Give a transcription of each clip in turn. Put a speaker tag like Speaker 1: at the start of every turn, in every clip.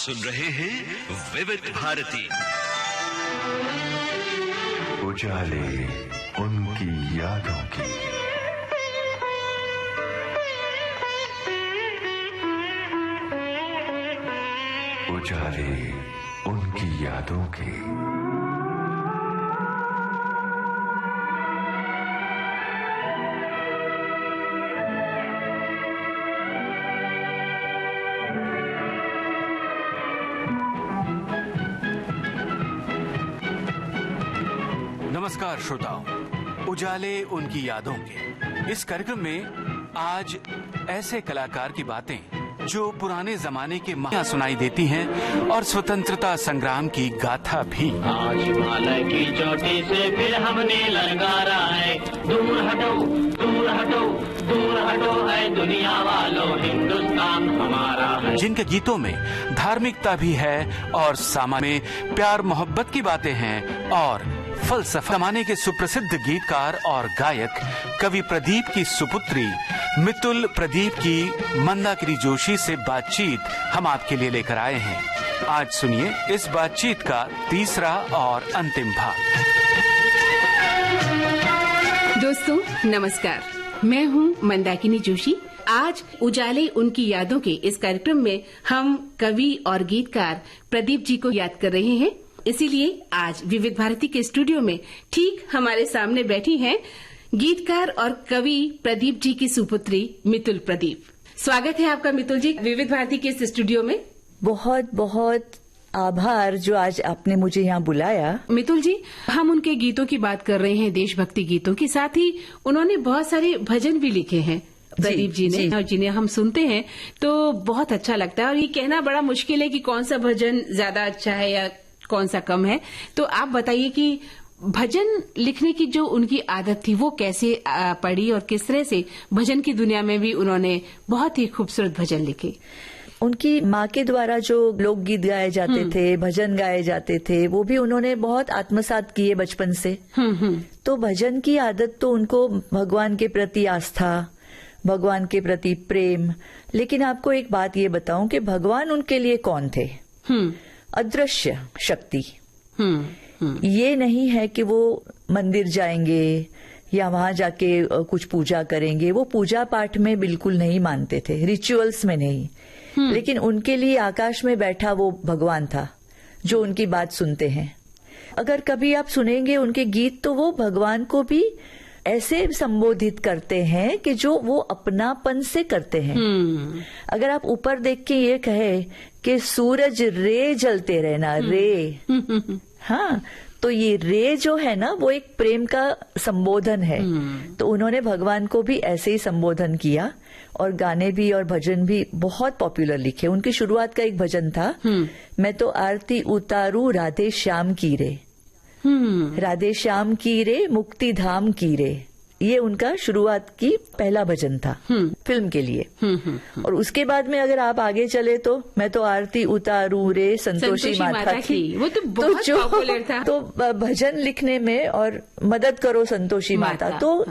Speaker 1: सुन रहे हैं विविध भारती।
Speaker 2: उजाले उनकी यादों की, उजाले उनकी यादों की।
Speaker 3: नमस्कार श्रोताओं, उजाले उनकी यादों के इस कार्यक्रम में आज ऐसे कलाकार की बातें जो पुराने जमाने के महान सुनाई देती हैं और स्वतंत्रता संग्राम की गाथा भी।
Speaker 4: आज हिमालय की चोटी से फिर हमने ललकारा है, दूर हटो दूर हटो दूर हटो है दुनिया वालों, हिंदुस्तान हमारा है।
Speaker 3: जिनके गीतों में धार्मिकता भी है और समाज में प्यार मोहब्बत की बातें हैं और फलसफा। जमाने के सुप्रसिद्ध गीतकार और गायक कवि प्रदीप की सुपुत्री मितुल प्रदीप की मंदाकिनी जोशी से बातचीत हम आपके लिए लेकर आए हैं। आज सुनिए इस बातचीत का तीसरा और अंतिम भाग।
Speaker 5: दोस्तों नमस्कार, मैं हूं मंदाकिनी जोशी। आज उजाले उनकी यादों के इस कार्यक्रम में हम कवि और गीतकार प्रदीप जी को याद कर रहे हैं। इसीलिए आज विविध भारती के स्टूडियो में ठीक हमारे सामने बैठी हैं गीतकार और कवि प्रदीप जी की सुपुत्री मितुल प्रदीप। स्वागत है आपका मितुल जी विविध भारती के इस स्टूडियो में।
Speaker 6: बहुत बहुत आभार जो आज आपने मुझे यहाँ बुलाया।
Speaker 5: मितुल जी, हम उनके गीतों की बात कर रहे हैं, देशभक्ति गीतों की। साथ ही उन्होंने बहुत सारे भजन भी लिखे हैं प्रदीप जी ने, और जिन्हें हम सुनते हैं तो बहुत अच्छा लगता है। और ये कहना बड़ा मुश्किल है कि कौन सा भजन ज्यादा अच्छा है या कौन सा कम है। तो आप बताइए कि भजन लिखने की जो उनकी आदत थी वो कैसे पड़ी और किस तरह से भजन की दुनिया में भी उन्होंने बहुत ही खूबसूरत भजन लिखे।
Speaker 6: उनकी माँ के द्वारा जो लोकगीत गाए जाते थे, भजन गाए जाते थे, वो भी उन्होंने बहुत आत्मसात किए बचपन से। तो भजन की आदत तो उनको भगवान के प्रति आस्था, भगवान के प्रति प्रेम। लेकिन आपको एक बात ये बताऊं कि भगवान उनके लिए कौन थे? अदृश्य शक्ति। ये नहीं है कि वो मंदिर जाएंगे या वहां जाके कुछ पूजा करेंगे। वो पूजा पाठ में बिल्कुल नहीं मानते थे, रिचुअल्स में नहीं। लेकिन उनके लिए आकाश में बैठा वो भगवान था जो उनकी बात सुनते हैं। अगर कभी आप सुनेंगे उनके गीत तो वो भगवान को भी ऐसे संबोधित करते हैं कि जो वो अपनापन से करते हैं। अगर आप ऊपर देख के ये कहे कि सूरज रे जलते रहना, रे, हाँ, तो ये रे जो है ना वो एक प्रेम का संबोधन है। तो उन्होंने भगवान को भी ऐसे ही संबोधन किया और गाने भी और भजन भी बहुत पॉपुलर लिखे। उनकी शुरुआत का एक भजन था, मैं तो आरती उतारू राधे श्याम की रे, राधे श्याम की रे मुक्ति धाम की रे। ये उनका शुरुआत की पहला भजन था फिल्म के लिए। और उसके बाद में अगर आप आगे चले तो मैं तो आरती उतारू रे संतोषी माता की,
Speaker 5: वो तो बहुत पॉपुलर था।
Speaker 6: तो भजन लिखने में और मदद करो संतोषी माता। तो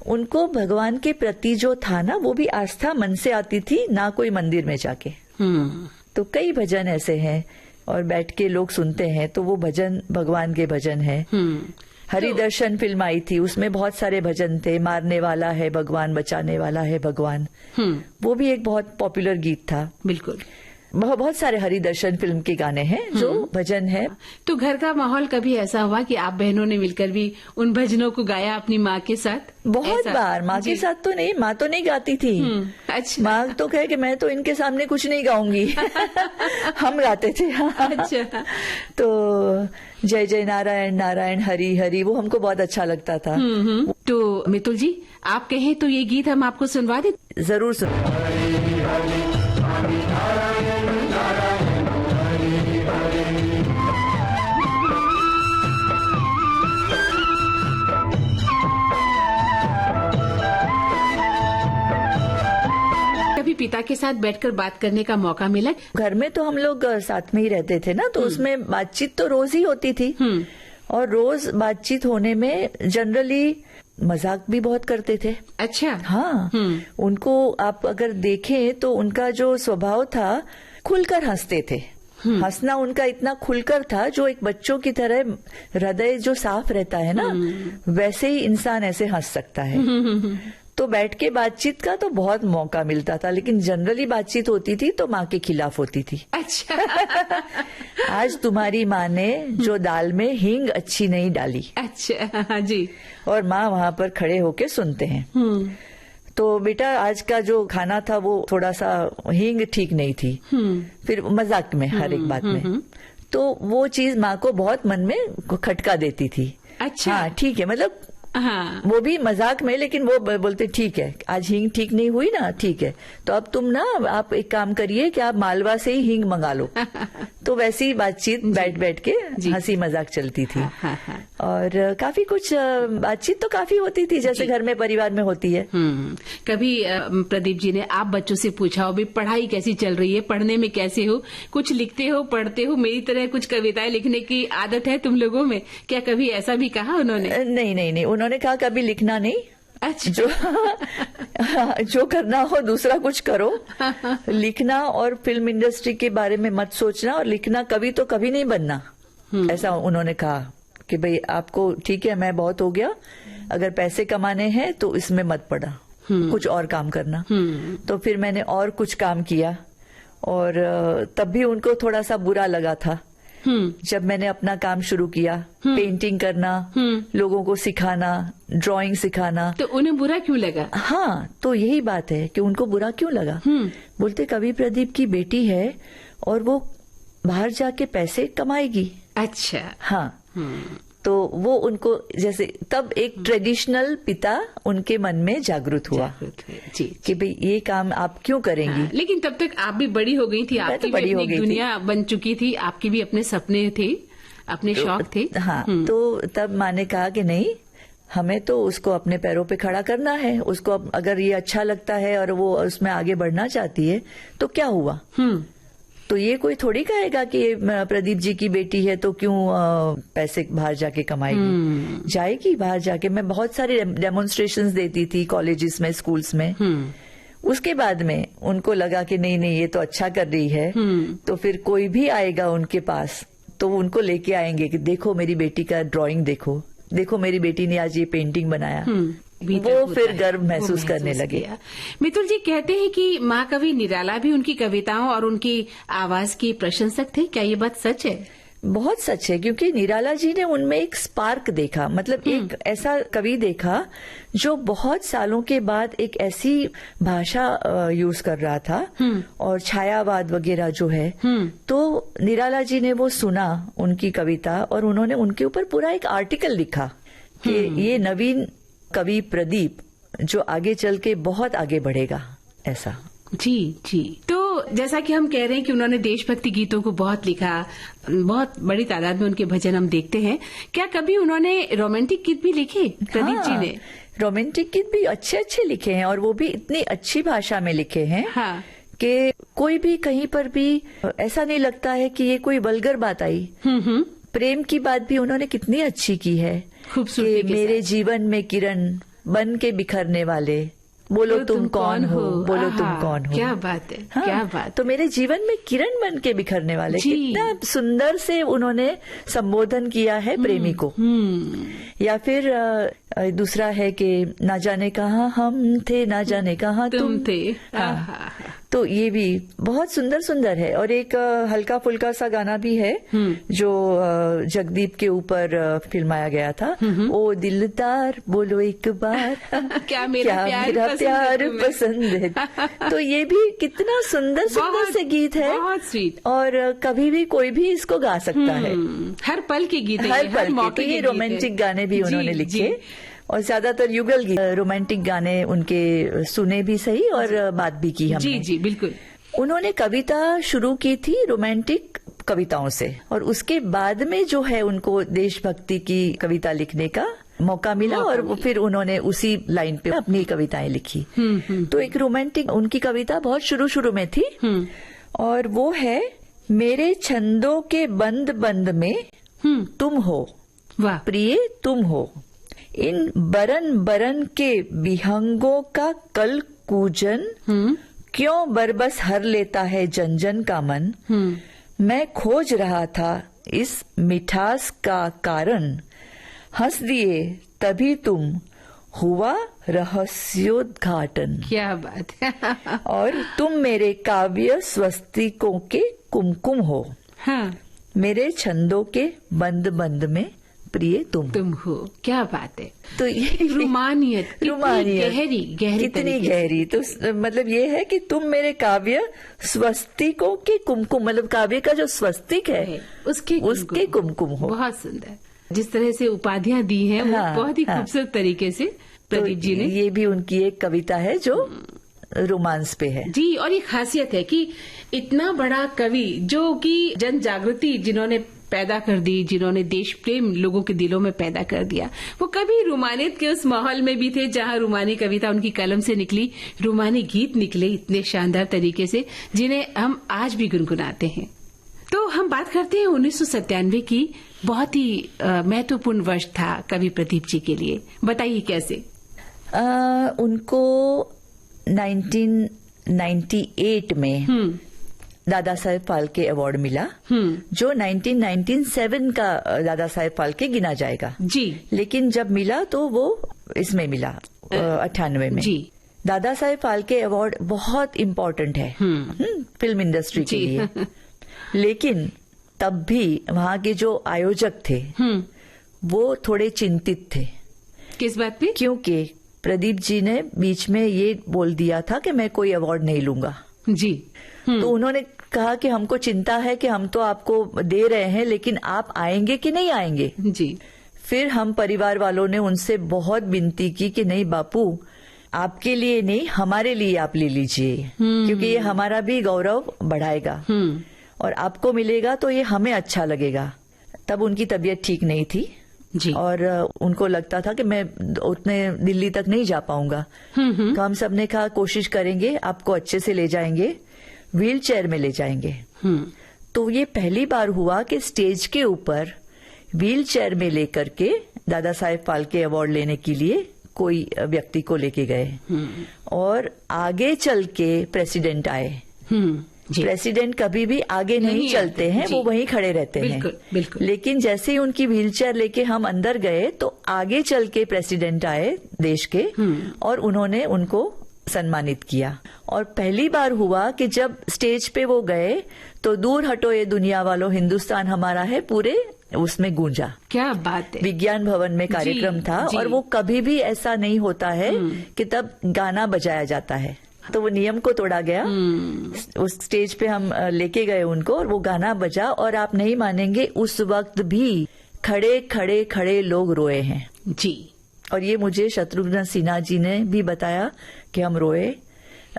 Speaker 6: उनको भगवान के प्रति जो था ना वो भी आस्था मन से आती थी, ना कोई मंदिर में जाके। तो कई भजन ऐसे हैं और बैठ के लोग सुनते हैं तो वो भजन भगवान के भजन है। हरिदर्शन फिल्म आई थी, उसमें बहुत सारे भजन थे। मारने वाला है भगवान, बचाने वाला है भगवान, वो भी एक बहुत पॉपुलर गीत था।
Speaker 5: बिल्कुल,
Speaker 6: बहुत सारे हरिदर्शन फिल्म के गाने हैं जो भजन है।
Speaker 5: तो घर का माहौल कभी ऐसा हुआ कि आप बहनों ने मिलकर भी उन भजनों को गाया अपनी माँ के साथ?
Speaker 6: बहुत बार। माँ के साथ तो नहीं, माँ तो नहीं गाती थी।
Speaker 5: अच्छा।
Speaker 6: माँ तो कहे कि मैं तो इनके सामने कुछ नहीं गाऊंगी। हम गाते थे।
Speaker 5: अच्छा।
Speaker 6: तो जय जय नारायण नारायण हरि हरि वो हमको बहुत अच्छा लगता था।
Speaker 5: तो मितुल जी आप कहें तो ये गीत हम आपको सुनवा दें?
Speaker 6: जरूर सुन।
Speaker 5: कभी पिता के साथ बैठकर बात करने का मौका मिला?
Speaker 6: घर में तो हम लोग साथ में ही रहते थे ना, तो उसमें बातचीत तो रोज ही होती थी। और रोज बातचीत होने में जनरली मजाक भी बहुत करते थे।
Speaker 5: अच्छा।
Speaker 6: हाँ, उनको आप अगर देखें तो उनका जो स्वभाव था खुलकर हंसते थे। हंसना उनका इतना खुलकर था, जो एक बच्चों की तरह हृदय जो साफ रहता है ना, वैसे ही इंसान ऐसे हंस सकता है। तो बैठ के बातचीत का तो बहुत मौका मिलता था, लेकिन जनरली बातचीत होती थी तो माँ के खिलाफ होती थी।
Speaker 5: अच्छा।
Speaker 6: आज तुम्हारी माँ ने जो दाल में हींग अच्छी नहीं डाली।
Speaker 5: अच्छा जी।
Speaker 6: और माँ वहां पर खड़े होके सुनते हैं। तो बेटा आज का जो खाना था वो थोड़ा सा हींग ठीक नहीं थी। फिर मजाक में हर एक बात में, तो वो चीज माँ को बहुत मन में खटका देती थी।
Speaker 5: अच्छा।
Speaker 6: हाँ ठीक है, मतलब
Speaker 5: हाँ।
Speaker 6: वो भी मजाक में, लेकिन वो बोलते ठीक है आज हींग ठीक नहीं हुई ना, ठीक है तो अब तुम ना आप एक काम करिए कि आप मालवा से ही हींग मंगा लो। तो वैसी ही बातचीत बैठ बैठ के हंसी मजाक चलती थी।
Speaker 5: हाँ।
Speaker 6: और काफी कुछ बातचीत तो काफी होती थी, जैसे घर में परिवार में होती है।
Speaker 5: कभी प्रदीप जी ने आप बच्चों से पूछा हो भी पढ़ाई कैसी चल रही है, पढ़ने में कैसे हो, कुछ लिखते हो, पढ़ते हो, मेरी तरह कुछ कविताएं लिखने की आदत है तुम लोगों में, क्या कभी ऐसा भी कहा उन्होंने?
Speaker 6: नहीं, उन्होंने कहा कभी लिखना नहीं।
Speaker 5: अच्छा।
Speaker 6: जो करना हो दूसरा कुछ करो, लिखना और फिल्म इंडस्ट्री के बारे में मत सोचना, और लिखना कभी तो कभी नहीं बनना, ऐसा उन्होंने कहा कि भाई आपको ठीक है मैं बहुत हो गया, अगर पैसे कमाने हैं तो इसमें मत पड़ा, कुछ और काम करना। तो फिर मैंने और कुछ काम किया, और तब भी उनको थोड़ा सा बुरा लगा था जब मैंने अपना काम शुरू किया, पेंटिंग करना, लोगों को सिखाना, ड्राइंग सिखाना।
Speaker 5: तो उन्हें बुरा क्यों लगा?
Speaker 6: हाँ, तो यही बात है कि उनको बुरा क्यों लगा। बोलते कवि प्रदीप की बेटी है और वो बाहर जाके पैसे कमाएगी।
Speaker 5: अच्छा।
Speaker 6: हाँ। तो वो उनको जैसे तब एक ट्रेडिशनल पिता उनके मन में जागृत हुआ
Speaker 5: जी,
Speaker 6: कि भाई ये काम आप क्यों करेंगी।
Speaker 5: हाँ, लेकिन तब तक आप भी बड़ी हो गई थी, आपकी भी अपनी दुनिया बन चुकी थी, आपकी भी अपने सपने थे, अपने शौक थे।
Speaker 6: हाँ, तो तब माँ ने कहा कि नहीं, हमें तो उसको अपने पैरों पे खड़ा करना है, उसको अगर ये अच्छा लगता है और वो उसमें आगे बढ़ना चाहती है तो क्या हुआ। तो ये कोई थोड़ी कहेगा कि प्रदीप जी की बेटी है तो क्यों पैसे बाहर जाके कमाएगी। जाएगी बाहर जाके। मैं बहुत सारी डेमोन्स्ट्रेशंस देती थी कॉलेजेस में, स्कूल्स में। उसके बाद में उनको लगा कि नहीं ये तो अच्छा कर रही है, तो फिर कोई भी आएगा उनके पास तो उनको लेके आएंगे कि देखो मेरी बेटी का ड्राइंग, देखो मेरी बेटी ने आज ये पेंटिंग बनाया। वो फिर गर्व महसूस करने लगे।
Speaker 5: मितुल जी कहते हैं कि माँ कवि निराला भी उनकी कविताओं और उनकी आवाज की प्रशंसक थे, क्या ये बात सच है?
Speaker 6: बहुत सच है, क्योंकि निराला जी ने उनमें एक स्पार्क देखा, मतलब एक ऐसा कवि देखा जो बहुत सालों के बाद एक ऐसी भाषा यूज कर रहा था और छायावाद वगैरह जो है। तो निराला जी ने वो सुना उनकी कविता और उन्होंने उनके ऊपर पूरा एक आर्टिकल लिखा कि ये नवीन कवि प्रदीप जो आगे चल के बहुत आगे बढ़ेगा, ऐसा।
Speaker 5: जी। तो जैसा कि हम कह रहे हैं कि उन्होंने देशभक्ति गीतों को बहुत लिखा, बहुत बड़ी तादाद में उनके भजन हम देखते हैं, क्या कभी उन्होंने रोमांटिक गीत भी लिखे प्रदीप जी ने?
Speaker 6: रोमांटिक गीत भी अच्छे लिखे हैं, और वो भी इतनी अच्छी भाषा में लिखे हैं कि कोई भी कहीं पर भी ऐसा नहीं लगता है कि ये कोई वल्गर बात आई। प्रेम की बात भी उन्होंने कितनी अच्छी की है,
Speaker 5: खूबसूरती
Speaker 6: कि मेरे जीवन में किरण बन के बिखरने वाले, बोलो तुम कौन हो, बोलो तुम कौन हो।
Speaker 5: क्या बात है। हाँ, क्या बात।
Speaker 6: तो मेरे जीवन में किरण बन के बिखरने वाले, कितना सुंदर से उन्होंने संबोधन किया है प्रेमी को। या फिर दूसरा है कि ना जाने कहाँ हम थे, ना जाने कहाँ तुम थे। हाँ। तो ये भी बहुत सुंदर है। और एक हल्का फुल्का सा गाना भी है जो जगदीप के ऊपर फिल्माया गया था, ओ दिलदार बोलो एक बार
Speaker 5: क्या मेरा
Speaker 6: प्यार पसंद है। तो ये भी कितना सुंदर से गीत है,
Speaker 5: बहुत स्वीट।
Speaker 6: और कभी भी कोई भी इसको गा सकता है,
Speaker 5: हर पल के गीत,
Speaker 6: हर पल के। तो ये रोमांटिक गाने भी उन्होंने लिखे, और ज्यादातर युगल गीत, रोमांटिक गाने उनके सुने भी सही और बात भी की हमने।
Speaker 5: जी बिल्कुल।
Speaker 6: उन्होंने कविता शुरू की थी रोमांटिक कविताओं से, और उसके बाद में जो है उनको देशभक्ति की कविता लिखने का मौका मिला, और फिर उन्होंने उसी लाइन पे अपनी कविताएं लिखी। तो एक रोमांटिक उनकी कविता बहुत शुरू में थी, और वो है मेरे छंदों के बंद बंद में तुम हो,
Speaker 5: वाह
Speaker 6: प्रिय तुम हो, इन बरन बरन के विहंगों का कल कूजन, क्यों बरबस हर लेता है जन जन का मन, मैं खोज रहा था इस मिठास का कारण, हंस दिए तभी तुम, हुआ रहस्योद्घाटन।
Speaker 5: क्या बात है।
Speaker 6: और तुम मेरे काव्य स्वस्तिकों के कुमकुम हो,
Speaker 5: हाँ,
Speaker 6: मेरे छंदों के बंद बंद में प्रिय तुम
Speaker 5: हो। क्या बात है।
Speaker 6: तो ये
Speaker 5: रूमानियत, कितनी गहरी
Speaker 6: कितनी
Speaker 5: तरीके से।
Speaker 6: गहरी। तो मतलब ये है कि तुम मेरे काव्य स्वस्तिकों के कुमकुम, मतलब काव्य का जो स्वस्तिक है उसके कुमकुम हो।
Speaker 5: बहुत सुंदर। जिस तरह से उपाधियां दी हैं वो
Speaker 6: हाँ,
Speaker 5: बहुत ही
Speaker 6: हाँ।
Speaker 5: खूबसूरत तरीके से प्रदीप जी ने।
Speaker 6: ये भी उनकी एक कविता है जो रोमांस पे है।
Speaker 5: जी, और ये खासियत है कि इतना बड़ा कवि जो कि जन जागृति जिन्होंने पैदा कर दी, जिन्होंने देश प्रेम लोगों के दिलों में पैदा कर दिया, वो कभी रूमानियत के उस माहौल में भी थे जहां रूमानी कविता उनकी कलम से निकली, रूमानी गीत निकले इतने शानदार तरीके से जिन्हें हम आज भी गुनगुनाते हैं। तो हम बात करते हैं 1997 की। बहुत ही महत्वपूर्ण वर्ष था कवि प्रदीप जी के लिए, बताइए कैसे।
Speaker 6: उनको 1998 में दादा साहेब फाल्के अवार्ड मिला, जो 1997 का दादा साहेब फाल्के गिना जाएगा।
Speaker 5: जी,
Speaker 6: लेकिन जब मिला तो वो इसमें मिला 98 में।
Speaker 5: जी,
Speaker 6: दादा साहेब फाल्के अवार्ड बहुत इम्पोर्टेंट है फिल्म इंडस्ट्री के लिए। लेकिन तब भी वहाँ के जो आयोजक थे वो थोड़े चिंतित थे।
Speaker 5: किस बात पे?
Speaker 6: क्योंकि प्रदीप जी ने बीच में ये बोल दिया था कि मैं कोई अवार्ड नहीं लूंगा।
Speaker 5: जी,
Speaker 6: तो उन्होंने कहा कि हमको चिंता है कि हम तो आपको दे रहे हैं, लेकिन आप आएंगे कि नहीं आएंगे।
Speaker 5: जी,
Speaker 6: फिर हम परिवार वालों ने उनसे बहुत विनती की कि नहीं बापू, आपके लिए नहीं, हमारे लिए आप ले लीजिए, क्योंकि ये हमारा भी गौरव बढ़ाएगा और आपको मिलेगा तो ये हमें अच्छा लगेगा। तब उनकी तबीयत ठीक नहीं थी
Speaker 5: जी,
Speaker 6: और उनको लगता था कि मैं उतने दिल्ली तक नहीं जा पाऊंगा। तो हम सब ने कहा कोशिश करेंगे, आपको अच्छे से ले जाएंगे, व्हील चेयर में ले जाएंगे। तो ये पहली बार हुआ कि स्टेज के ऊपर व्हील चेयर में लेकर के दादा साहेब फाल्के अवार्ड लेने के लिए कोई व्यक्ति को लेके गए और आगे चल के प्रेसिडेंट आए। प्रेसिडेंट कभी भी आगे नहीं चलते हैं, वो वहीं खड़े रहते हैं।
Speaker 5: बिल्कुल।
Speaker 6: लेकिन जैसे ही उनकी व्हीलचेयर लेके हम अंदर गए तो आगे चल के प्रेसिडेंट आए देश के और उन्होंने उनको सम्मानित किया। और पहली बार हुआ कि जब स्टेज पे वो गए तो दूर हटो ये दुनिया वालों, हिंदुस्तान हमारा है, पूरे उसमें गूंजा।
Speaker 5: क्या बात है।
Speaker 6: विज्ञान भवन में कार्यक्रम था और वो कभी भी ऐसा नहीं होता है कि तब गाना बजाया जाता है। तो वो नियम को तोड़ा गया। उस स्टेज पे हम लेके गए उनको और वो गाना बजा और आप नहीं मानेंगे, उस वक्त भी खड़े खड़े खड़े लोग रोए हैं।
Speaker 5: जी,
Speaker 6: और ये मुझे शत्रुघ्न सिन्हा जी ने भी बताया कि हम रोए।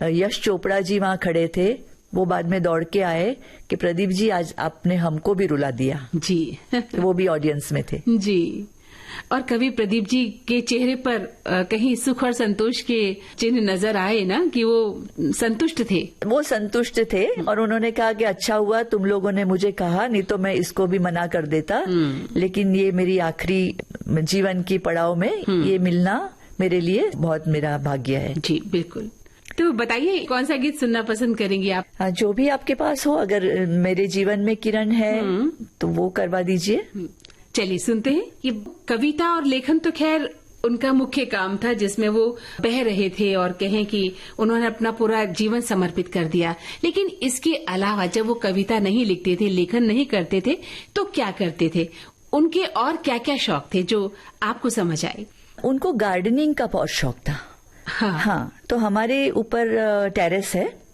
Speaker 6: यश चोपड़ा जी वहां खड़े थे, वो बाद में दौड़ के आए कि प्रदीप जी आज आपने हमको भी रुला दिया।
Speaker 5: जी,
Speaker 6: वो भी ऑडियंस में थे।
Speaker 5: जी, और कवि प्रदीप जी के चेहरे पर कहीं सुख और संतोष के चिन्ह नजर आए ना, कि वो संतुष्ट थे।
Speaker 6: वो संतुष्ट थे और उन्होंने कहा कि अच्छा हुआ तुम लोगों ने मुझे कहा, नहीं तो मैं इसको भी मना कर देता। लेकिन ये मेरी आखिरी जीवन की पड़ाव में ये मिलना मेरे लिए बहुत मेरा भाग्य है।
Speaker 5: जी, बिल्कुल। तो बताइए कौन सा गीत सुनना पसंद करेंगी आप?
Speaker 6: जो भी आपके पास हो, अगर मेरे जीवन में किरण है तो वो करवा दीजिए।
Speaker 5: चलिए सुनते हैं। ये कविता और लेखन तो खैर उनका मुख्य काम था, जिसमें वो बह रहे थे और कहें कि उन्होंने अपना पूरा जीवन समर्पित कर दिया। लेकिन इसके अलावा जब वो कविता नहीं लिखते थे, लेखन नहीं करते थे, तो क्या करते थे? उनके और क्या क्या शौक थे जो आपको समझ आए?
Speaker 6: उनको गार्डनिंग का बहुत शौक था। हाँ, तो हमारे ऊपर टेरेस है,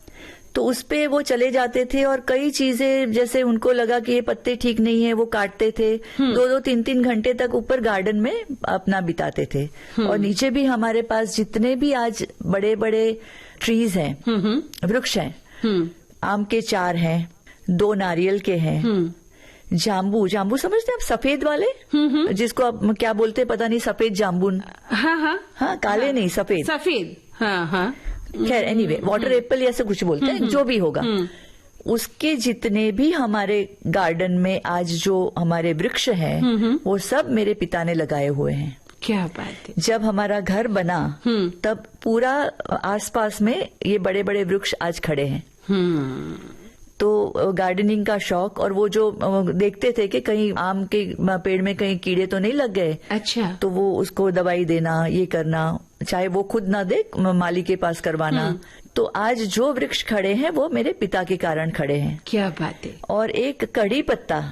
Speaker 6: तो उस पे वो चले जाते थे और कई चीजें, जैसे उनको लगा कि ये पत्ते ठीक नहीं है, वो काटते थे। 2-2, 3-3 घंटे तक ऊपर गार्डन में अपना बिताते थे। और नीचे भी हमारे पास जितने भी आज बड़े बड़े ट्रीज हैं, वृक्ष हैं, आम के 4 हैं, 2 नारियल के हैं, जाम्बू समझते हैं आप, सफेद वाले, जिसको आप क्या बोलते हैं पता नहीं, सफेद जाम्बुन। हाँ, काले नहीं, सफेद। हाँ। खैर एनीवे, वाटर एप्पल ऐसे कुछ बोलते हैं, जो भी होगा। उसके जितने भी हमारे गार्डन में आज जो हमारे वृक्ष हैं, वो सब मेरे पिता ने लगाए हुए हैं।
Speaker 5: क्या बात है।
Speaker 6: जब हमारा घर बना तब पूरा आसपास में ये बड़े बड़े वृक्ष आज खड़े हैं। तो गार्डनिंग का शौक, और वो जो देखते थे कि कहीं आम के पेड़ में कहीं कीड़े तो नहीं लग गए,
Speaker 5: अच्छा।
Speaker 6: तो वो उसको दवाई देना, ये करना, चाहे वो खुद ना दे माली के पास करवाना। तो आज जो वृक्ष खड़े हैं वो मेरे पिता के कारण खड़े हैं।
Speaker 5: क्या बात है।
Speaker 6: और एक कड़ी पत्ता,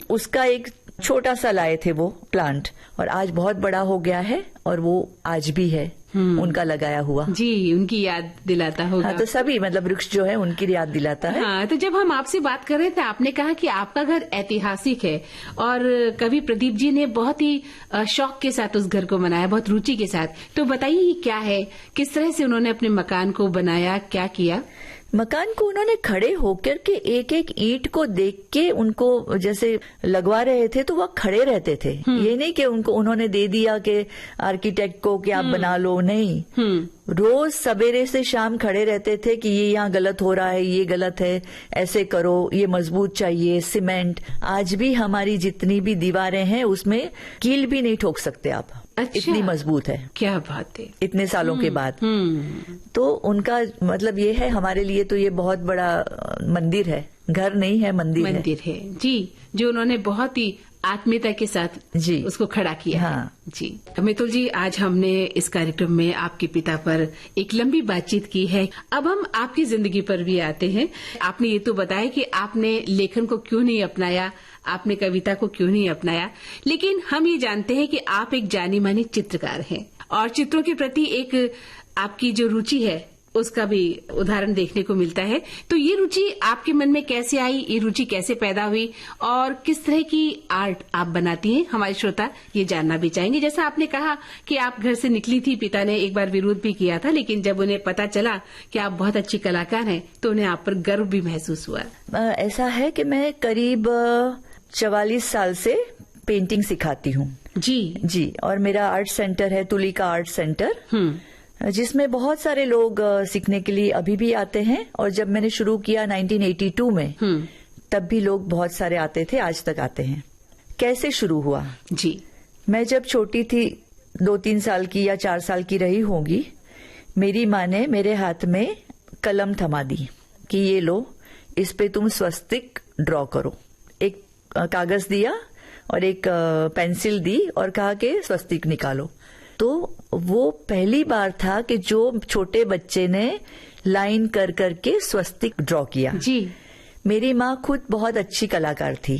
Speaker 6: उसका एक छोटा सा लाए थे वो प्लांट, और आज बहुत बड़ा हो गया है, और वो आज भी है उनका लगाया हुआ।
Speaker 5: जी, उनकी याद दिलाता होगा।
Speaker 6: हाँ, तो सभी मतलब वृक्ष जो है उनकी याद दिलाता है।
Speaker 5: हाँ, तो जब हम आपसे बात कर रहे थे, आपने कहा कि आपका घर ऐतिहासिक है, और कवि प्रदीप जी ने बहुत ही शौक के साथ उस घर को बनाया, बहुत रुचि के साथ। तो बताइए ये क्या है, किस तरह से उन्होंने अपने मकान को बनाया, क्या किया?
Speaker 6: मकान को उन्होंने खड़े होकर के एक एक ईंट को देख के उनको जैसे लगवा रहे थे, तो वह खड़े रहते थे। ये नहीं कि उनको उन्होंने दे दिया कि आर्किटेक्ट को कि आप बना लो, नहीं। रोज सवेरे से शाम खड़े रहते थे कि ये यहाँ गलत हो रहा है, ये गलत है, ऐसे करो, ये मजबूत चाहिए, सीमेंट। आज भी हमारी जितनी भी दीवारें हैं उसमें कील भी नहीं ठोक सकते आप।
Speaker 5: अच्छा,
Speaker 6: इतनी मजबूत है।
Speaker 5: क्या बात है।
Speaker 6: इतने सालों के बाद। तो उनका मतलब ये है, हमारे लिए तो ये बहुत बड़ा मंदिर है, घर नहीं है, मंदिर
Speaker 5: है। जी, जो उन्होंने बहुत ही आत्मीयता के साथ
Speaker 6: जी
Speaker 5: उसको खड़ा किया।
Speaker 6: हाँ।
Speaker 5: है जी। मितुल जी, आज हमने इस कार्यक्रम में आपके पिता पर एक लंबी बातचीत की है। अब हम आपकी जिंदगी पर भी आते हैं। आपने ये तो बताया कि आपने लेखन को क्यों नहीं अपनाया, आपने कविता को क्यों नहीं अपनाया, लेकिन हम ये जानते हैं कि आप एक जानी मानी चित्रकार हैं, और चित्रों के प्रति एक आपकी जो रुचि है उसका भी उदाहरण देखने को मिलता है। तो ये रुचि आपके मन में कैसे आई, ये रुचि कैसे पैदा हुई, और किस तरह की आर्ट आप बनाती हैं, हमारे श्रोता ये जानना भी चाहेंगे। जैसा आपने कहा कि आप घर से निकली थी, पिता ने एक बार विरोध भी किया था, लेकिन जब उन्हें पता चला कि आप बहुत अच्छी कलाकार हैं तो उन्हें आप पर गर्व भी महसूस हुआ।
Speaker 6: ऐसा है कि मैं करीब 44 साल से पेंटिंग सिखाती हूँ। जी, और मेरा आर्ट सेंटर है तुलिका आर्ट सेंटर, जिसमें बहुत सारे लोग सीखने के लिए अभी भी आते हैं। और जब मैंने शुरू किया 1982 में, तब भी लोग बहुत सारे आते थे, आज तक आते हैं। कैसे शुरू हुआ?
Speaker 5: जी,
Speaker 6: मैं जब छोटी थी, 2-3 साल की या 4 साल की रही होंगी, मेरी माँ ने मेरे हाथ में कलम थमा दी कि ये लो, इस पे तुम स्वस्तिक ड्रॉ करो। एक कागज दिया और एक पेंसिल दी और कहा कि स्वस्तिक निकालो। तो वो पहली बार था कि जो छोटे बच्चे ने लाइन कर करके स्वस्तिक ड्रॉ किया।
Speaker 5: जी,
Speaker 6: मेरी माँ खुद बहुत अच्छी कलाकार थी,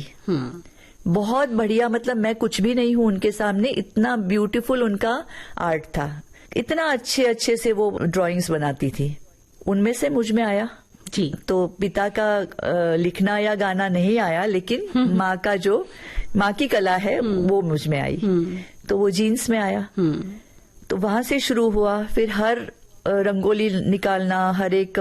Speaker 6: बहुत बढ़िया, मतलब मैं कुछ भी नहीं हूँ उनके सामने। इतना ब्यूटीफुल उनका आर्ट था, इतना अच्छे अच्छे से वो ड्राइंग्स बनाती थी। उनमें से मुझ में आया।
Speaker 5: जी, तो
Speaker 6: पिता का लिखना या गाना नहीं आया, लेकिन माँ की कला है वो मुझ में आई, तो वो जीन्स में आया। तो वहां से शुरू हुआ। फिर हर रंगोली निकालना, हर एक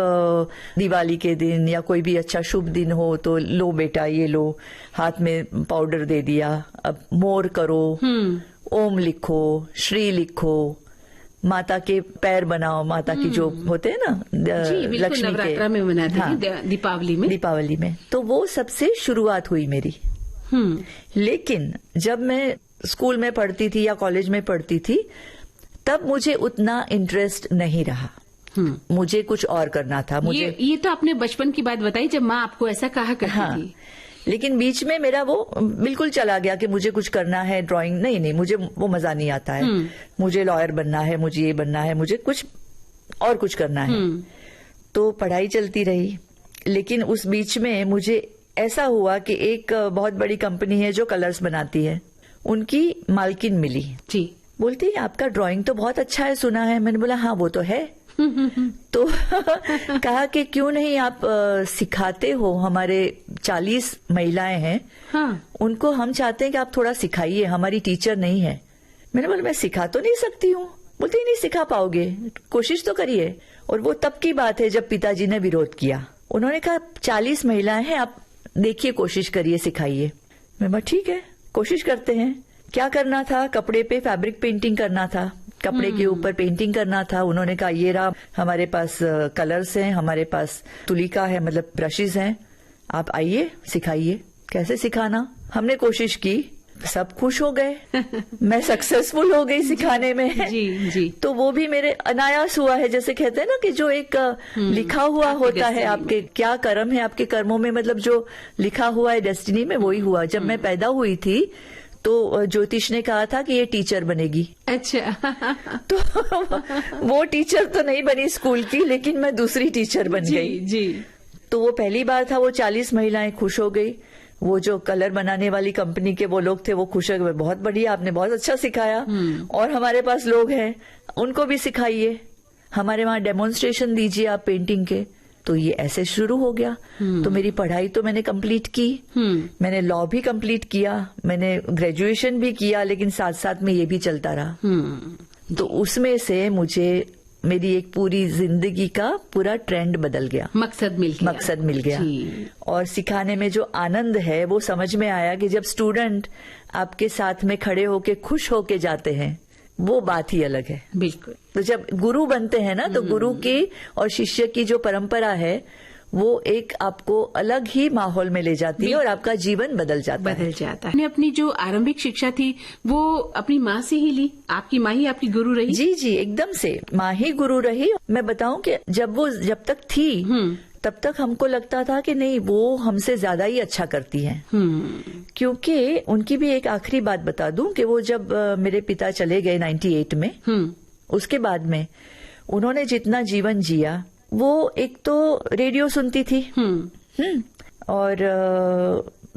Speaker 6: दिवाली के दिन या कोई भी अच्छा शुभ दिन हो तो लो बेटा ये लो, हाथ में पाउडर दे दिया, अब मोर करो, ओम लिखो, श्री लिखो, माता के पैर बनाओ, माता की जो होते हैं ना लक्ष्मी
Speaker 5: नवरात्रा में मनाते हैं, दीपावली में। तो वो सबसे शुरुआत हुई मेरी। लेकिन जब मैं स्कूल में पढ़ती थी या कॉलेज में पढ़ती थी, तब मुझे उतना इंटरेस्ट नहीं रहा। मुझे कुछ और करना था। मुझे ये तो आपने बचपन की बात बताई जब माँ आपको ऐसा कहा करती थी।
Speaker 6: लेकिन बीच में मेरा वो बिल्कुल चला गया कि मुझे कुछ करना है, ड्राइंग नहीं, मुझे वो मजा नहीं आता है। मुझे लॉयर बनना है, मुझे ये बनना है, मुझे कुछ और कुछ करना है। तो पढ़ाई चलती रही। लेकिन उस बीच में मुझे ऐसा हुआ कि एक बहुत बड़ी कंपनी है जो कलर्स बनाती है, उनकी मालकिन मिली।
Speaker 5: जी,
Speaker 6: बोलती आपका ड्राइंग तो बहुत अच्छा है, सुना है। मैंने बोला हाँ वो तो है। तो कहा कि क्यों नहीं आप सिखाते हो, हमारे 40 महिलाएं हैं।
Speaker 5: हाँ।
Speaker 6: उनको हम चाहते हैं कि आप थोड़ा सिखाइए, हमारी टीचर नहीं है। मैंने बोला मैं सिखा तो नहीं सकती हूँ। बोलती नहीं सिखा पाओगे, कोशिश तो करिए। और वो तब की बात है जब पिताजी ने विरोध किया। उन्होंने कहा 40 महिलाएं हैं, आप देखिए, कोशिश करिए, सिखाइए। मैं बोला ठीक है, कोशिश करते हैं। क्या करना था? कपड़े पे फैब्रिक पेंटिंग करना था, कपड़े के ऊपर पेंटिंग करना था। उन्होंने कहा ये रहा, हमारे पास कलर्स हैं, हमारे पास तुलिका है, मतलब ब्रशेस हैं, आप आइए सिखाइए। कैसे सिखाना? हमने कोशिश की, सब खुश हो गए। मैं सक्सेसफुल हो गई सिखाने में।
Speaker 5: जी जी।
Speaker 6: तो वो भी मेरे अनायास हुआ है, जैसे कहते हैं ना कि जो एक लिखा हुआ होता है, आपके क्या कर्म है, आपके कर्मों में मतलब जो लिखा हुआ है डेस्टिनी में, वही हुआ। जब मैं पैदा हुई थी तो ज्योतिष ने कहा था कि ये टीचर बनेगी।
Speaker 5: अच्छा।
Speaker 6: तो वो टीचर तो नहीं बनी स्कूल की, लेकिन मैं दूसरी टीचर बन गई।
Speaker 5: जी।
Speaker 6: तो वो पहली बार था, वो 40 महिलाएं खुश हो गई। वो जो कलर बनाने वाली कंपनी के वो लोग थे, वो खुश हो गए, बहुत बढ़िया, आपने बहुत अच्छा सिखाया। और हमारे पास लोग हैं, उनको भी सिखाइए, हमारे वहां डेमोन्स्ट्रेशन दीजिए आप पेंटिंग के। तो ये ऐसे शुरू हो गया। तो मेरी पढ़ाई तो मैंने कंप्लीट की, मैंने लॉ भी कंप्लीट किया, मैंने ग्रेजुएशन भी किया, लेकिन साथ साथ में ये भी चलता रहा। तो उसमें से मुझे मेरी एक पूरी जिंदगी का पूरा ट्रेंड बदल गया,
Speaker 5: मकसद मिल गया।
Speaker 6: और सिखाने में जो आनंद है वो समझ में आया कि जब स्टूडेंट आपके साथ में खड़े होके खुश होके जाते हैं, वो बात ही अलग है।
Speaker 5: बिल्कुल।
Speaker 6: तो जब गुरु बनते हैं ना, तो गुरु की और शिष्य की जो परंपरा है वो एक आपको अलग ही माहौल में ले जाती है और आपका जीवन बदल जाता है।
Speaker 5: आपने अपनी जो आरंभिक शिक्षा थी वो अपनी माँ से ही ली? आपकी माँ ही आपकी गुरु रही?
Speaker 6: जी जी, एकदम से माँ ही गुरु रही। मैं बताऊं कि जब तक थी तब तक हमको लगता था कि नहीं, वो हमसे ज्यादा ही अच्छा करती हैं। क्योंकि उनकी भी एक आखिरी बात बता दूं कि वो जब मेरे पिता चले गए 98 में, उसके बाद में उन्होंने जितना जीवन जिया, वो एक तो रेडियो सुनती थी और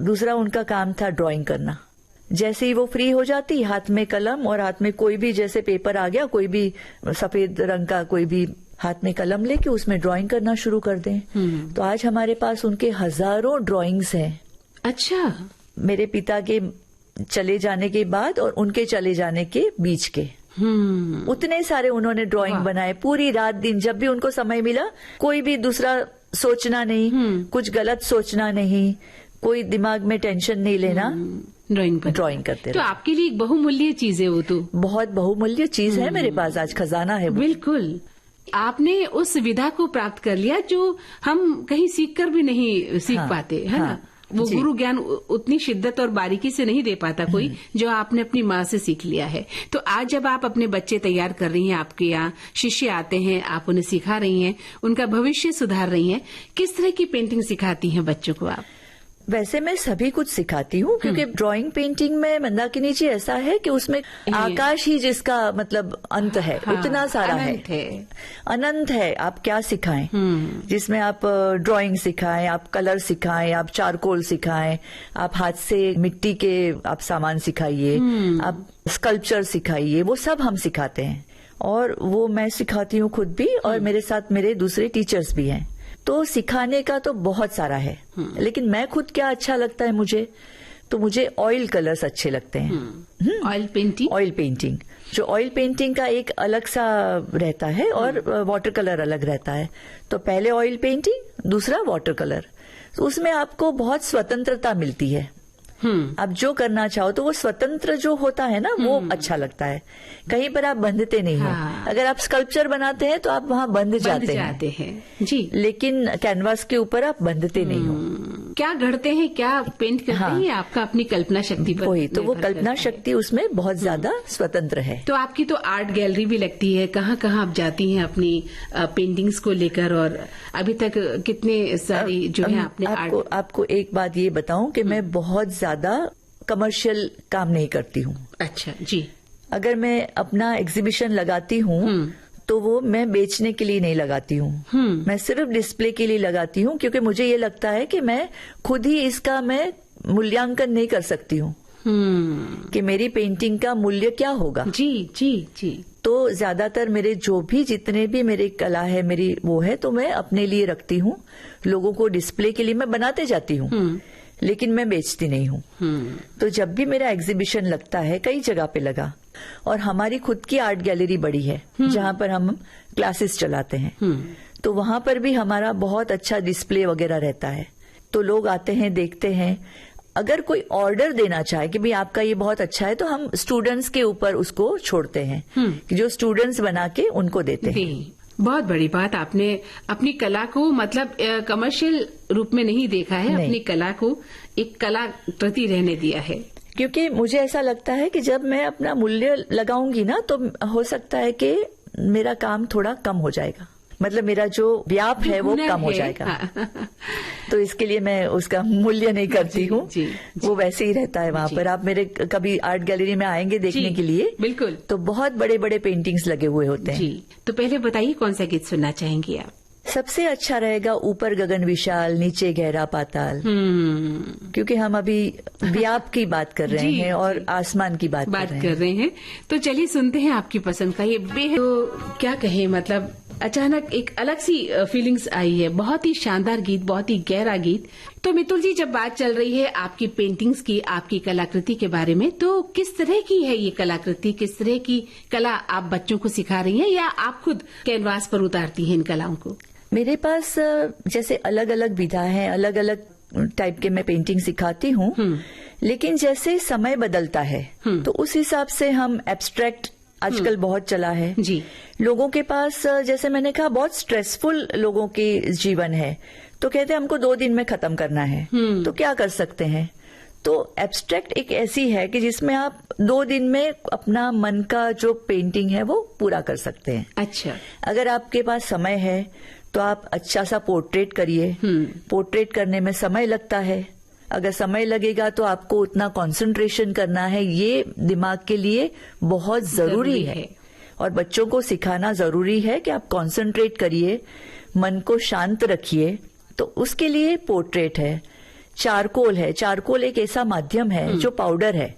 Speaker 6: दूसरा उनका काम था ड्राइंग करना। जैसे ही वो फ्री हो जाती, हाथ में कलम और हाथ में कोई भी, जैसे पेपर आ गया, कोई भी सफेद रंग का कोई भी, हाथ में कलम लेके उसमें ड्राइंग करना शुरू कर दें। तो आज हमारे पास उनके हजारों ड्राइंग्स हैं।
Speaker 5: अच्छा।
Speaker 6: मेरे पिता के चले जाने के बाद और उनके चले जाने के बीच के उतने सारे उन्होंने ड्राइंग बनाए। पूरी रात दिन जब भी उनको समय मिला, कोई भी दूसरा सोचना नहीं, कुछ गलत सोचना नहीं, कोई दिमाग में टेंशन नहीं लेना, ड्राइंग करते।
Speaker 5: तो आपके लिए एक बहुमूल्य चीज है वो, तो बहुत
Speaker 6: बहुमूल्य चीज है मेरे पास, आज खजाना है वो।
Speaker 5: बिल्कुल। आपने उस विधा को प्राप्त कर लिया जो हम कहीं सीख कर भी नहीं सीख पाते, है ना? वो गुरु ज्ञान उतनी शिद्दत और बारीकी से नहीं दे पाता कोई, जो आपने अपनी माँ से सीख लिया है। तो आज जब आप अपने बच्चे तैयार कर रही हैं, आपके यहाँ शिष्य आते हैं, आप उन्हें सिखा रही हैं, उनका भविष्य सुधार रही हैं, किस तरह की पेंटिंग सिखाती हैं बच्चों को आप?
Speaker 6: वैसे मैं सभी कुछ सिखाती हूँ, क्योंकि ड्राइंग पेंटिंग में मंदाकिनी जी ऐसा है कि उसमें आकाश ही जिसका मतलब अंत है, उतना सारा है, अनंत है। आप क्या सिखाएं, जिसमें आप ड्राइंग सिखाएं, आप कलर सिखाएं, आप चारकोल सिखाएं, आप हाथ से मिट्टी के आप सामान सिखाइए, आप स्कल्पचर सिखाइए, वो सब हम सिखाते हैं। और वो मैं सिखाती हूँ खुद भी, और मेरे साथ मेरे दूसरे टीचर्स भी हैं। तो सिखाने का तो बहुत सारा है, लेकिन मैं खुद क्या अच्छा लगता है मुझे, तो मुझे ऑयल कलर्स अच्छे लगते हैं।
Speaker 5: ऑयल पेंटिंग,
Speaker 6: जो ऑयल पेंटिंग का एक अलग सा रहता है और वाटर कलर अलग रहता है। तो पहले ऑयल पेंटिंग, दूसरा वाटर कलर। तो उसमें आपको बहुत स्वतंत्रता मिलती है, आप जो करना चाहो तो वो स्वतंत्र जो होता है ना, वो अच्छा लगता है। कहीं पर आप बंधते नहीं हैं। अगर आप स्कल्पचर बनाते हैं तो आप वहाँ बंध जाते हैं जी, लेकिन कैनवास के ऊपर आप बंधते नहीं हो।
Speaker 5: क्या गढ़ते हैं, क्या पेंट करते हैं, आपका अपनी कल्पना शक्ति पर
Speaker 6: वही तो, वो कल्पना शक्ति उसमें बहुत ज्यादा स्वतंत्र है।
Speaker 5: तो आपकी तो आर्ट गैलरी भी लगती है, कहाँ कहाँ आप जाती हैं अपनी पेंटिंग्स को लेकर, और अभी तक कितने सारी जो है आपने
Speaker 6: आपको एक बात ये बताऊं कि मैं बहुत ज्यादा कमर्शियल काम नहीं करती हूँ।
Speaker 5: अच्छा जी।
Speaker 6: अगर मैं अपना एग्जीबिशन लगाती हूँ तो वो मैं बेचने के लिए नहीं लगाती हूँ, मैं सिर्फ डिस्प्ले के लिए लगाती हूँ, क्योंकि मुझे ये लगता है कि मैं खुद ही इसका मैं मूल्यांकन नहीं कर सकती हूँ कि मेरी पेंटिंग का मूल्य क्या होगा।
Speaker 5: जी जी जी।
Speaker 6: तो ज्यादातर मेरे जो भी जितने भी मेरी कला है, मेरी वो है, तो मैं अपने लिए रखती हूँ, लोगों को डिस्प्ले के लिए मैं बनाते जाती हूँ, लेकिन मैं बेचती नहीं हूँ। तो जब भी मेरा एग्जीबिशन लगता है, कई जगह पे लगा, और हमारी खुद की आर्ट गैलरी बड़ी है जहाँ पर हम क्लासेस चलाते हैं, तो वहां पर भी हमारा बहुत अच्छा डिस्प्ले वगैरह रहता है। तो लोग आते हैं, देखते हैं। अगर कोई ऑर्डर देना चाहे कि भाई आपका ये बहुत अच्छा है, तो हम स्टूडेंट्स के ऊपर उसको छोड़ते हैं कि जो स्टूडेंट्स बना के उनको देते हैं।
Speaker 5: बहुत बड़ी बात, आपने अपनी कला को मतलब कमर्शियल रूप में नहीं देखा है, अपनी कला को एक कला प्रति रहने दिया है।
Speaker 6: क्योंकि मुझे ऐसा लगता है कि जब मैं अपना मूल्य लगाऊंगी ना, तो हो सकता है कि मेरा काम थोड़ा कम हो जाएगा, मतलब मेरा जो व्याप है वो कम हो जाएगा। तो इसके लिए मैं उसका मूल्य नहीं करती हूँ, वो वैसे ही रहता है वहाँ पर। आप मेरे कभी आर्ट गैलरी में आएंगे देखने के लिए,
Speaker 5: बिल्कुल,
Speaker 6: तो बहुत बड़े बड़े पेंटिंग्स लगे हुए होते हैं।
Speaker 5: जी, तो पहले बताइए कौन सा गीत सुनना चाहेंगी आप?
Speaker 6: सबसे अच्छा रहेगा ऊपर गगन विशाल नीचे गहरा पाताल, क्योंकि हम अभी व्याप की बात कर रहे हैं और आसमान की बात कर रहे हैं।
Speaker 5: तो चलिए सुनते हैं आपकी पसंद का ये बेहद, तो क्या कहें, मतलब अचानक एक अलग सी फीलिंग्स आई है। बहुत ही शानदार गीत, बहुत ही गहरा गीत। तो मितुल जी, जब बात चल रही है आपकी पेंटिंग्स की, आपकी कलाकृति के बारे में, तो किस तरह की है ये कलाकृति? किस तरह की कला आप बच्चों को सिखा रही हैं, या आप खुद कैनवास पर उतारती हैं इन कलाओं को?
Speaker 6: मेरे पास जैसे अलग अलग विधा है, अलग अलग टाइप के मैं पेंटिंग सिखाती हूँ, लेकिन जैसे समय बदलता है तो उस हिसाब से हम एब्स्ट्रैक्ट आजकल बहुत चला है
Speaker 5: जी।
Speaker 6: लोगों के पास, जैसे मैंने कहा, बहुत स्ट्रेसफुल लोगों के जीवन है, तो कहते हैं हमको 2 दिन में खत्म करना है, तो क्या कर सकते हैं? तो एब्स्ट्रैक्ट एक ऐसी है कि जिसमें आप 2 दिन में अपना मन का जो पेंटिंग है वो पूरा कर सकते हैं।
Speaker 5: अच्छा,
Speaker 6: अगर आपके पास समय है तो आप अच्छा सा पोर्ट्रेट करिए। पोर्ट्रेट करने में समय लगता है, अगर समय लगेगा तो आपको उतना कंसंट्रेशन करना है, ये दिमाग के लिए बहुत जरूरी है। और बच्चों को सिखाना जरूरी है कि आप कंसंट्रेट करिए, मन को शांत रखिए। तो उसके लिए पोर्ट्रेट है। चारकोल है, चारकोल एक ऐसा माध्यम है जो पाउडर है,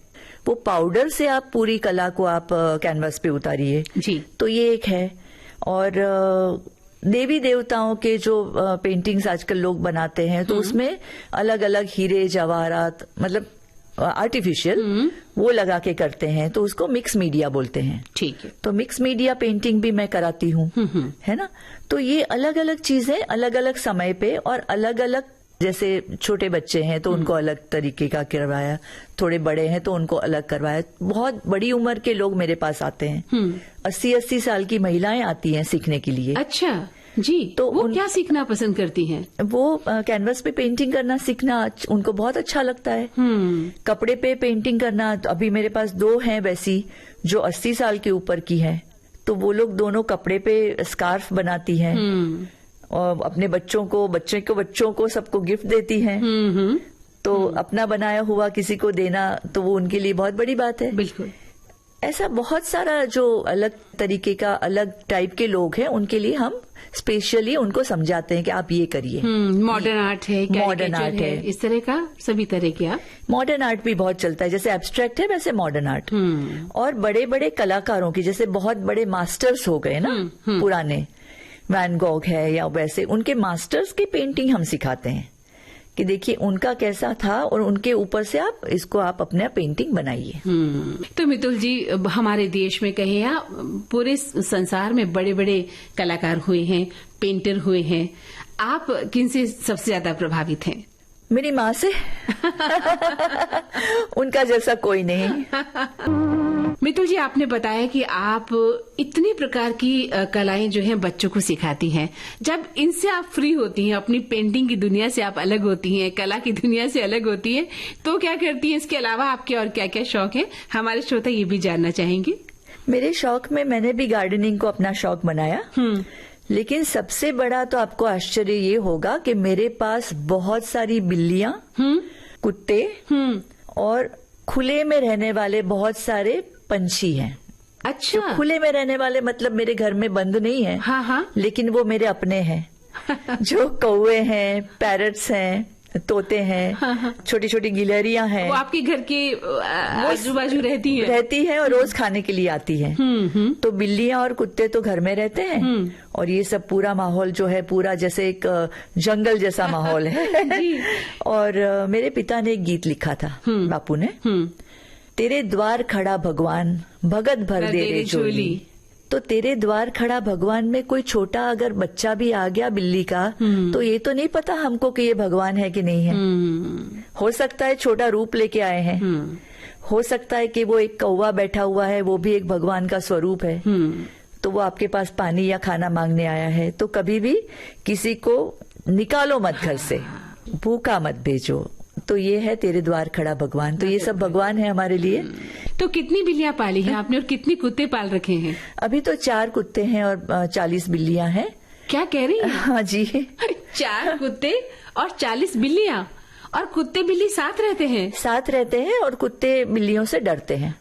Speaker 6: वो पाउडर से आप पूरी कला को आप कैनवास पे उतारिए
Speaker 5: जी।
Speaker 6: तो ये एक है। और देवी देवताओं के जो पेंटिंग्स आजकल लोग बनाते हैं, तो उसमें अलग अलग हीरे जवाहरात, मतलब आर्टिफिशियल, वो लगा के करते हैं, तो उसको मिक्स मीडिया बोलते हैं।
Speaker 5: ठीक है।
Speaker 6: तो मिक्स मीडिया पेंटिंग भी मैं कराती हूँ, है ना। तो ये अलग अलग चीजें अलग अलग समय पे और अलग अलग, जैसे छोटे बच्चे हैं तो उनको अलग तरीके का करवाया, थोड़े बड़े हैं तो उनको अलग करवाया। बहुत बड़ी उम्र के लोग मेरे पास आते हैं, 80-80 साल की महिलाएं आती हैं सीखने के लिए।
Speaker 5: अच्छा जी, तो वो क्या सीखना पसंद करती हैं?
Speaker 6: वो कैनवस पे पेंटिंग करना सीखना उनको बहुत अच्छा लगता है। कपड़े पे पेंटिंग करना, तो अभी मेरे पास 2 हैं वैसी जो 80 साल के ऊपर की हैं, तो वो लोग दोनों कपड़े पे स्कार्फ बनाती हैं और अपने बच्चों को सबको गिफ्ट देती हैं। तो अपना बनाया हुआ किसी को देना तो वो उनके लिए बहुत बड़ी बात है।
Speaker 5: बिल्कुल।
Speaker 6: ऐसा बहुत सारा जो अलग तरीके का, अलग टाइप के लोग हैं, उनके लिए हम स्पेशली उनको समझाते हैं कि आप ये करिए।
Speaker 5: मॉडर्न आर्ट है,
Speaker 6: मॉडर्न आर्ट है,
Speaker 5: इस तरह का सभी तरह के आप।
Speaker 6: मॉडर्न आर्ट भी बहुत चलता है, जैसे एब्स्ट्रैक्ट है वैसे मॉडर्न आर्ट। और बड़े बड़े कलाकारों की, जैसे बहुत बड़े मास्टर्स हो गए ना पुराने, वैन गॉग है या वैसे, उनके मास्टर्स की पेंटिंग हम सिखाते हैं कि देखिए उनका कैसा था और उनके ऊपर से आप अपना पेंटिंग बनाइए।
Speaker 5: तो मितुल जी, हमारे देश में कहें या पूरे संसार में बड़े बड़े कलाकार हुए हैं, पेंटर हुए हैं, आप किनसे सबसे ज्यादा प्रभावित हैं?
Speaker 6: मेरी माँ से। उनका जैसा कोई नहीं।
Speaker 5: मितुल जी, आपने बताया कि आप इतनी प्रकार की कलाएं जो हैं बच्चों को सिखाती हैं। जब इनसे आप फ्री होती हैं, अपनी पेंटिंग की दुनिया से आप अलग होती हैं, कला की दुनिया से अलग होती हैं, तो क्या करती हैं? इसके अलावा आपके और क्या क्या शौक है? हमारे श्रोता ये भी जानना चाहेंगे।
Speaker 6: मेरे शौक में मैंने भी गार्डनिंग को अपना शौक बनाया, लेकिन सबसे बड़ा तो आपको आश्चर्य ये होगा कि मेरे पास बहुत सारी बिल्लियां, कुत्ते और खुले में रहने वाले बहुत सारे पंछी हैं।
Speaker 5: अच्छा।
Speaker 6: जो खुले में रहने वाले मतलब मेरे घर में बंद नहीं है,
Speaker 5: हाँ।
Speaker 6: लेकिन वो मेरे अपने हैं। जो कौवे हैं, पैरट्स हैं, तोते हैं, छोटी छोटी गिलहरियां हैं,
Speaker 5: वो आपके घर के आजू बाजू रहती हैं
Speaker 6: और रोज खाने के लिए आती हैं। तो बिल्लियां और कुत्ते तो घर में रहते हैं और ये सब पूरा माहौल जो है पूरा जैसे एक जंगल जैसा माहौल है। और मेरे पिता ने एक गीत लिखा था, बापू ने, तेरे द्वार खड़ा भगवान भगत भर दे रे झोली। तो तेरे द्वार खड़ा भगवान में कोई छोटा अगर बच्चा भी आ गया बिल्ली का, तो ये तो नहीं पता हमको कि ये भगवान है कि नहीं है। हो सकता है छोटा रूप लेके आए हैं, हो सकता है कि वो एक कौवा बैठा हुआ है, वो भी एक भगवान का स्वरूप है। तो वो आपके पास पानी या खाना मांगने आया है। तो कभी भी किसी को निकालो मत घर से, भूखा मत भेजो, तो ये है तेरे द्वार खड़ा भगवान। तो ये सब भगवान है हमारे लिए।
Speaker 5: तो कितनी बिल्लियां पाली हैं आपने और कितने कुत्ते पाल रखे हैं?
Speaker 6: अभी तो 4 कुत्ते हैं और 40 बिल्लियां हैं।
Speaker 5: क्या कह रही हैं?
Speaker 6: हाँ जी।
Speaker 5: 4 कुत्ते और 40 बिल्लियां, और कुत्ते बिल्ली साथ रहते हैं?
Speaker 6: साथ रहते हैं और कुत्ते बिल्लियों से डरते हैं।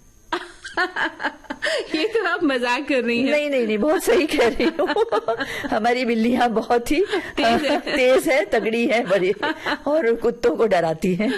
Speaker 5: ये तो आप मजाक कर रही हैं।
Speaker 6: नहीं, बहुत सही कह रही हूँ। हमारी बिल्लियां बहुत ही तेज है, तगड़ी है, बड़ी, और कुत्तों को डराती हैं।